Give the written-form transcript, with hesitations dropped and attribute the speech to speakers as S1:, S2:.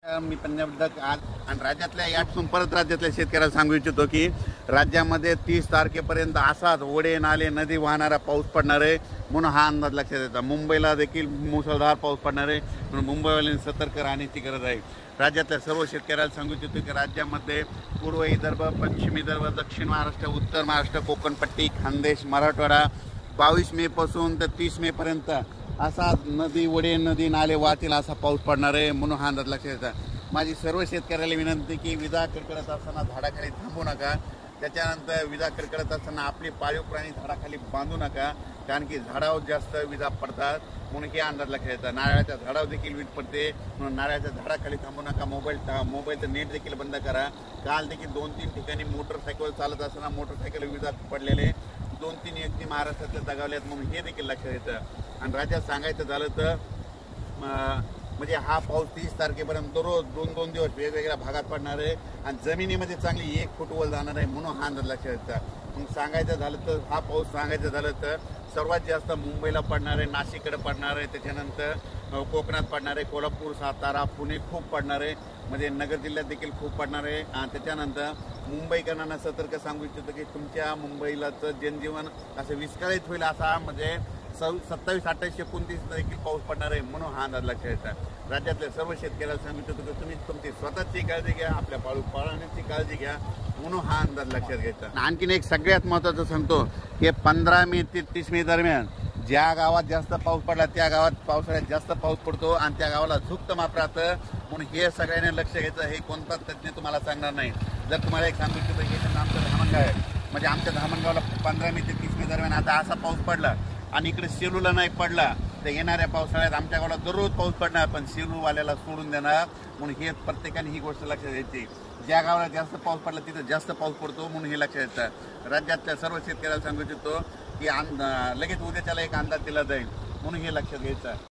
S1: मी पंजाब आज आणि राज्यातल्या यापासून परत राज्यातल्या शेतकऱ्याला सांगू इच्छितो की राज्यामध्ये 30 तारखेपर्यंत असाच ओढे नाले नदी वाहणारा पाऊस पडणार आहे म्हणून हा अंदाज लक्षात येतो। मुंबईला देखील मुसळधार पाऊस पडणार आहे म्हणून मुंबईवाल्यांनी सतर्क राहण्याची गरज आहे। राज्यातल्या सर्व शेतकऱ्याला सांगू इच्छितो की राज्यामध्ये पूर्व विदर्भ, पश्चिम विदर्भ, दक्षिण महाराष्ट्र, उत्तर महाराष्ट्र, कोकण पट्टी, खानदेश, मराठवाडा 22 मे पासून तर 30 मे पर्यंत असा नदी ओढे नदी नाले वाहतील असा पाऊस पडणार आहे म्हणून हा अंदाज लक्षात येतो। माझी सर्व शेतकऱ्याला विनंती की विजा कडकडत असताना झाडाखाली थांबू नका। त्याच्यानंतर विजा कडकडत असताना आपली पाळीव प्राणी झाडाखाली बांधू नका, कारण की झाडावर जास्त विजा पडतात म्हणून हे अंदाज लक्षात येतात। नारळाच्या झाडावर देखील वीज पडते म्हणून नारळाच्या झाडाखाली थांबू नका। मोबाईलचं नेट देखील बंद करा। काल देखील 2-3 ठिकाणी मोटरसायकल चालत असताना मोटरसायकल विजा पडलेले 2-3 व्यक्ती महाराष्ट्रातल्या दगावल्यात म्हणून हे देखील लक्षात येतं। आणि राज्यात सांगायचं झालं तर म्हणजे हा पाऊस 30 तारखेपर्यंत दररोज 2-2 दिवस वेगवेगळ्या भागात पडणार आहे आणि जमिनीमध्ये चांगली 1 फूट वर जाणार आहे म्हणून हा अंदाज लक्षात येतं। मग सांगायचं झालं तर हा पाऊस सांगायचं झालं तर सर्वात जास्त मुंबईला पडणार आहे, नाशिककडे पडणार आहे, त्याच्यानंतर कोकणात पडणार आहे, कोल्हापूर, सातारा, पुणे खूप पडणार आहे, म्हणजे नगर जिल्ह्यात देखील खूप पडणार आहे। आणि त्याच्यानंतर मुंबईकरांना सतर्क सांगू इच्छितो की तुमच्या मुंबईलाचं जनजीवन असं विस्कळीत होईल असा म्हणजे 27, 28, 29 देखील पाऊस पडणार आहे म्हणून हा अंदाज लक्षात येतात। राज्यातल्या सर्व शेतकऱ्याला सांगितलं की तुम्ही तुमची स्वतःची काळजी घ्या, आपल्या पाळण्याची काळजी घ्या म्हणून हा अंदाज लक्षात घ्यायचा। आणखीन एक सगळ्यात महत्त्वाचं सांगतो की 15 मे ते 30 मे दरम्यान ज्या गावात जास्त पाऊस पडला त्या गावात पावसाळ्यात जास्त पाऊस पडतो आणि त्या गावाला झुकतं माप राहतं म्हणून हे सगळ्यांनी लक्ष घ्यायचं। हे कोणताच तज्ज्ञ तुम्हाला सांगणार नाही। जर तुम्हाला एक सांगू इच्छितो हे आमचं धामणगाव आहे, म्हणजे आमच्या धामणगावला 15 मे ते 30 मे दरम्यान आता असा पाऊस पडला आणि इकडे सेलूला नाही पडला तर येणाऱ्या पावसाळ्यात आमच्या गावाला दररोज पाऊस पडणार पण सेलूवाल्याला सोडून देणार म्हणून हे प्रत्येकाने ही गोष्ट लक्षात घ्यायची। ज्या गावाला जास्त पाऊस पडला तिथं जास्त पाऊस पडतो म्हणून हे लक्षात येतं। राज्यातल्या सर्व शेतकऱ्याला सांगू इच्छितो की लगेच उद्याच्याला एक अंदाज दिला जाईल म्हणून हे लक्षात घ्यायचं।